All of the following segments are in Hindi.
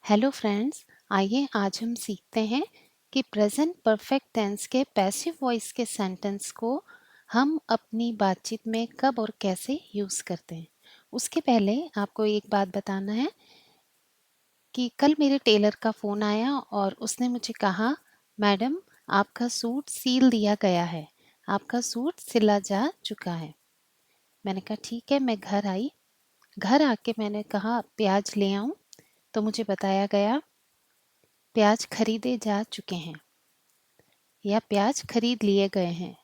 हेलो फ्रेंड्स, आइए आज हम सीखते हैं कि प्रेजेंट परफेक्ट टेंस के पैसिव वॉइस के सेंटेंस को हम अपनी बातचीत में कब और कैसे यूज़ करते हैं। उसके पहले आपको एक बात बताना है कि कल मेरे टेलर का फ़ोन आया और उसने मुझे कहा, मैडम आपका सूट सील दिया गया है, आपका सूट सिला जा चुका है। मैंने कहा ठीक है। मैं घर आई। घर आके मैंने कहा प्याज ले आऊं, तो मुझे बताया गया प्याज खरीदे जा चुके हैं या प्याज खरीद लिए गए हैं।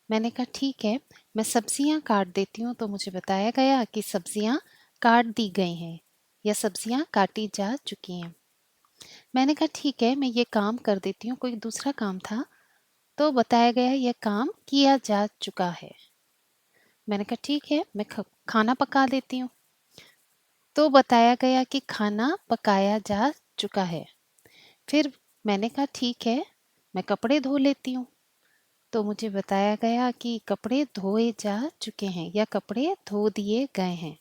मैंने कहा ठीक है, मैं सब्जियां काट देती हूँ, तो मुझे बताया गया कि सब्जियां काट दी गई हैं या सब्जियां काटी जा चुकी हैं। मैंने कहा ठीक है, मैं ये काम कर देती हूँ, कोई दूसरा काम था, तो बताया गया यह काम किया जा चुका है। मैंने कहा ठीक है, मैं खाना पका देती हूँ, तो बताया गया कि खाना पकाया जा चुका है। फिर मैंने कहा ठीक है, मैं कपड़े धो लेती हूँ, तो मुझे बताया गया कि कपड़े धोए जा चुके हैं या कपड़े धो दिए गए हैं।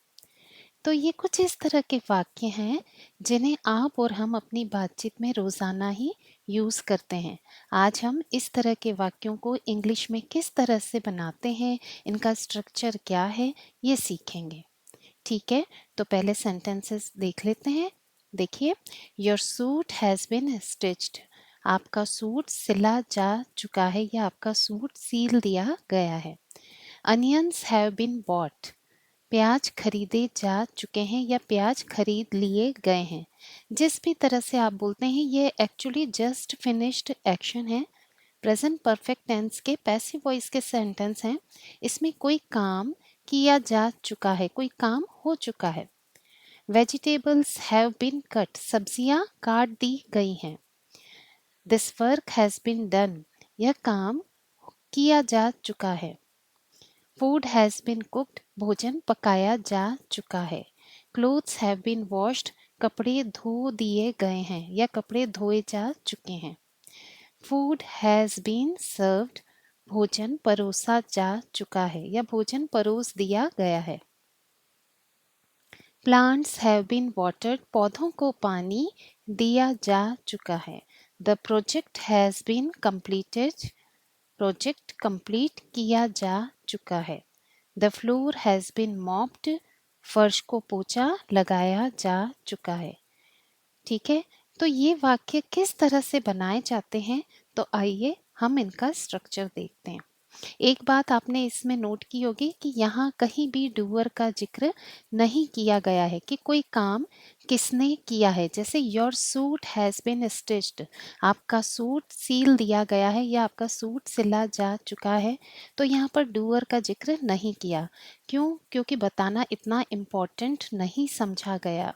तो ये कुछ इस तरह के वाक्य हैं जिन्हें आप और हम अपनी बातचीत में रोज़ाना ही यूज़ करते हैं। आज हम इस तरह के वाक्यों को इंग्लिश में किस तरह से बनाते हैं, इनका स्ट्रक्चर क्या है, ये सीखेंगे। ठीक है, तो पहले सेंटेंसेस देख लेते हैं। देखिए, your suit has been stitched. आपका सूट सिला जा चुका है या आपका सूट सील दिया गया है। Onions have been bought. प्याज खरीदे जा चुके हैं या प्याज खरीद लिए गए हैं। जिस भी तरह से आप बोलते हैं, ये एक्चुअली जस्ट फिनिश्ड एक्शन है। प्रेजेंट परफेक्ट टेंस के पैसिव वॉइस के सेंटेंस हैं। इसमें कोई काम किया जा चुका है, कोई काम हो चुका है। Vegetables have been cut. सब्जियां काट दी गई हैं। This work has been done. यह काम किया जा चुका है। Food has been cooked. भोजन पकाया जा चुका है। Clothes have been washed. कपड़े धो दिए गए हैं या कपड़े धोए जा चुके हैं। Food has been served. भोजन परोसा जा चुका है या भोजन परोस दिया गया है। Plants have been watered. पौधों को पानी दिया जा चुका है। The project has been completed. Project complete किया जा चुका है। The floor has been mopped. फर्श को पोछा लगाया जा चुका है। ठीक है, तो ये वाक्य किस तरह से बनाए जाते हैं, तो आइए हम इनका स्ट्रक्चर देखते हैं। एक बात आपने इसमें नोट की होगी कि यहाँ कहीं भी डूअर का जिक्र नहीं किया गया है कि कोई काम किसने किया है। जैसे your suit has been stitched, आपका सूट सील दिया गया है या आपका सूट सिला जा चुका है, तो यहाँ पर डूअर का जिक्र नहीं किया। क्यों? क्योंकि बताना इतना इम्पोर्टेंट नहीं समझा गया।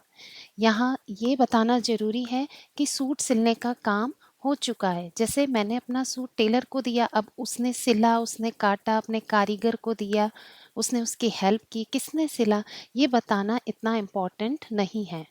यहाँ ये बताना ज़रूरी है कि सूट सिलने का काम हो चुका है। जैसे मैंने अपना सूट टेलर को दिया, अब उसने सिला, उसने काटा, अपने कारीगर को दिया, उसने उसकी हेल्प की, किसने सिला, ये बताना इतना इम्पोर्टेंट नहीं है।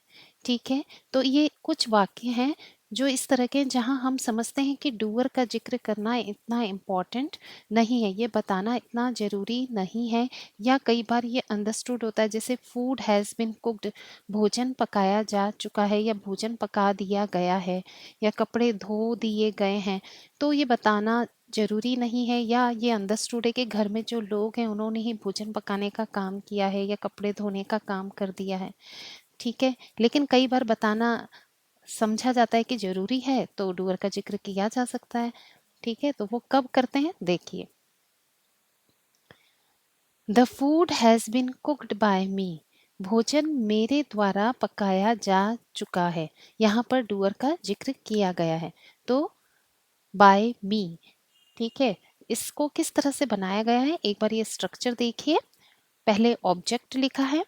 ठीक है, तो ये कुछ वाक्य हैं जो इस तरह के जहाँ हम समझते हैं कि डूअर का जिक्र करना इतना इम्पोर्टेंट नहीं है, ये बताना इतना ज़रूरी नहीं है। या कई बार ये अंडरस्टूड होता है, जैसे फूड हैज़ बिन कुक्ड, भोजन पकाया जा चुका है या भोजन पका दिया गया है, या कपड़े धो दिए गए हैं, तो ये बताना ज़रूरी नहीं है। या ये अंडरस्टूड है कि घर में जो लोग हैं उन्होंने ही भोजन पकाने का काम किया है या कपड़े धोने का काम कर दिया है। ठीक है, लेकिन कई बार बताना समझा जाता है कि ज़रूरी है, तो डूअर का जिक्र किया जा सकता है। ठीक है, तो वो कब करते हैं, देखिए। The food has been cooked by me. भोजन मेरे द्वारा पकाया जा चुका है। यहाँ पर डूअर का जिक्र किया गया है, तो बाय मी। ठीक है, इसको किस तरह से बनाया गया है, एक बार ये स्ट्रक्चर देखिए। पहले ऑब्जेक्ट लिखा है।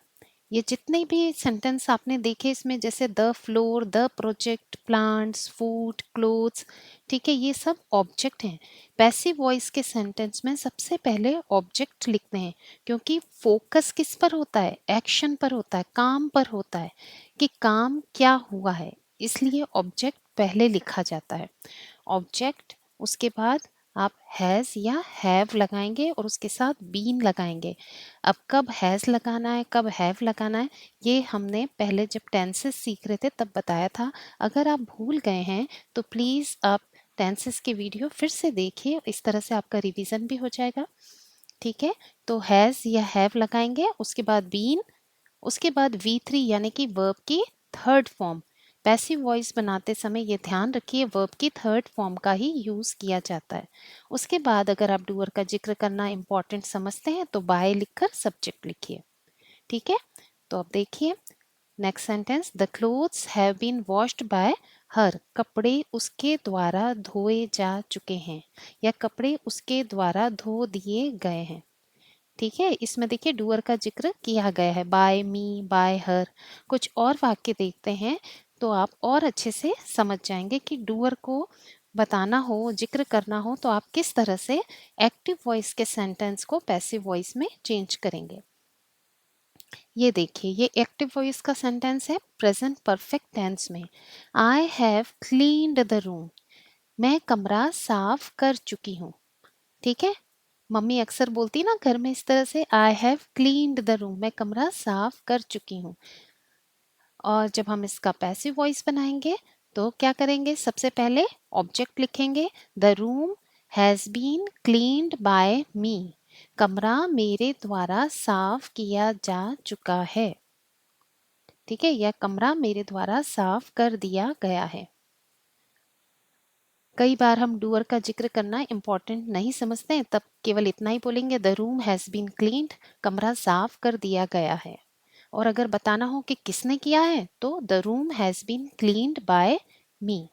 ये जितने भी सेंटेंस आपने देखे इसमें, जैसे the floor, the project, plants, food, clothes, ठीक है, ये सब ऑब्जेक्ट हैं। पैसिव वॉइस के सेंटेंस में सबसे पहले ऑब्जेक्ट लिखते हैं, क्योंकि फोकस किस पर होता है, एक्शन पर होता है, काम पर होता है कि काम क्या हुआ है, इसलिए ऑब्जेक्ट पहले लिखा जाता है। ऑब्जेक्ट, उसके बाद आप हैज़ या हैव लगाएंगे और उसके साथ बीन लगाएंगे। अब कब हैज़ लगाना है, कब हैव लगाना है, ये हमने पहले जब टेंसेस सीख रहे थे तब बताया था। अगर आप भूल गए हैं तो प्लीज़ आप टेंसेस की वीडियो फिर से देखिए, इस तरह से आपका रिवीजन भी हो जाएगा। ठीक है, तो हैज़ या हैव लगाएंगे, उसके बाद बीन, उसके बाद V3 यानी कि वर्ब की थर्ड फॉर्म। पैसिव वॉइस बनाते समय ये ध्यान रखिए वर्ब की थर्ड फॉर्म का ही यूज़ किया जाता है। उसके बाद अगर आप डूअर का जिक्र करना इम्पोर्टेंट समझते हैं तो बाय लिखकर सब्जेक्ट लिखिए। ठीक है, तो अब देखिए next sentence, the clothes have been washed by her, कपड़े उसके द्वारा धोए जा चुके हैं या कपड़े उसके द्वारा धो दिए गए हैं। ठीक है, इसमें देखिए डूअर का जिक्र किया गया है, बाय मी, बाय हर। कुछ और वाक्य देखते हैं तो आप और अच्छे से समझ जाएंगे कि डूअर को बताना हो, जिक्र करना हो तो आप किस तरह से एक्टिव वॉइस के सेंटेंस को पैसिव वॉइस में चेंज करेंगे। ये देखिए, ये एक्टिव वॉइस का सेंटेंस है प्रेजेंट परफेक्ट टेंस में। I have cleaned the room, मैं कमरा साफ कर चुकी हूँ। ठीक है, मम्मी अक्सर बोलती ना घर में इस तरह से, I have cleaned the room, मैं कमरा साफ कर चुकी हूँ। और जब हम इसका पैसिव वॉइस बनाएंगे तो क्या करेंगे, सबसे पहले ऑब्जेक्ट लिखेंगे, the room has been cleaned by me, कमरा मेरे द्वारा साफ किया जा चुका है। ठीक है, यह कमरा मेरे द्वारा साफ कर दिया गया है। कई बार हम डूअर का जिक्र करना इम्पोर्टेंट नहीं समझते हैं, तब केवल इतना ही बोलेंगे, the room has been cleaned, कमरा साफ कर दिया गया है। और अगर बताना हो कि किसने किया है तो the room has been cleaned by me.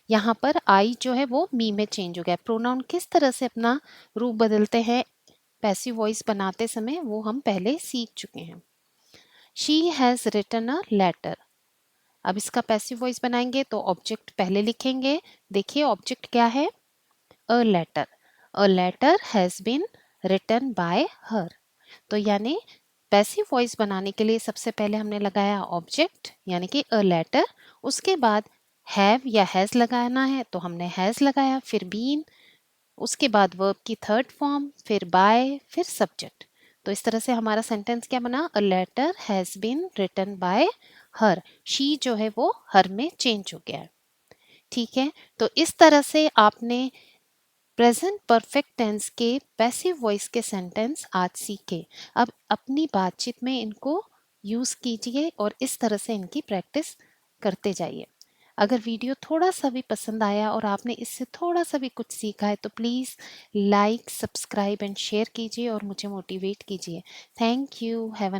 यहाँ पर आई जो है वो मी में चेंज हो गया। प्रोनाउन किस तरह से अपना रूप बदलते हैं पैसिव वॉइस बनाते समय वो हम पहले सीख चुके हैं। She has written a letter, अब इसका पैसिव वॉइस बनाएंगे तो ऑब्जेक्ट पहले लिखेंगे। देखिए ऑब्जेक्ट क्या है, a letter, a letter has been written by her. तो यानी पैसिव वॉइस बनाने के लिए सबसे पहले हमने लगाया ऑब्जेक्ट यानी कि अ लेटर, उसके बाद हैव या हैज़ लगाना है तो हमने हैज़ लगाया, फिर बीन, उसके बाद वर्ब की थर्ड फॉर्म, फिर बाय, फिर सब्जेक्ट। तो इस तरह से हमारा सेंटेंस क्या बना, a letter has been written by her, she जो है वो हर में चेंज हो गया है। ठीक है, तो इस तरह से आपने प्रेजेंट परफेक्ट टेंस के पैसिव वॉइस के सेंटेंस आज सीखे। अब अपनी बातचीत में इनको यूज कीजिए और इस तरह से इनकी प्रैक्टिस करते जाइए। अगर वीडियो थोड़ा सा भी पसंद आया और आपने इससे थोड़ा सा भी कुछ सीखा है तो please like, subscribe and share कीजिए और मुझे मोटिवेट कीजिए। Thank you, have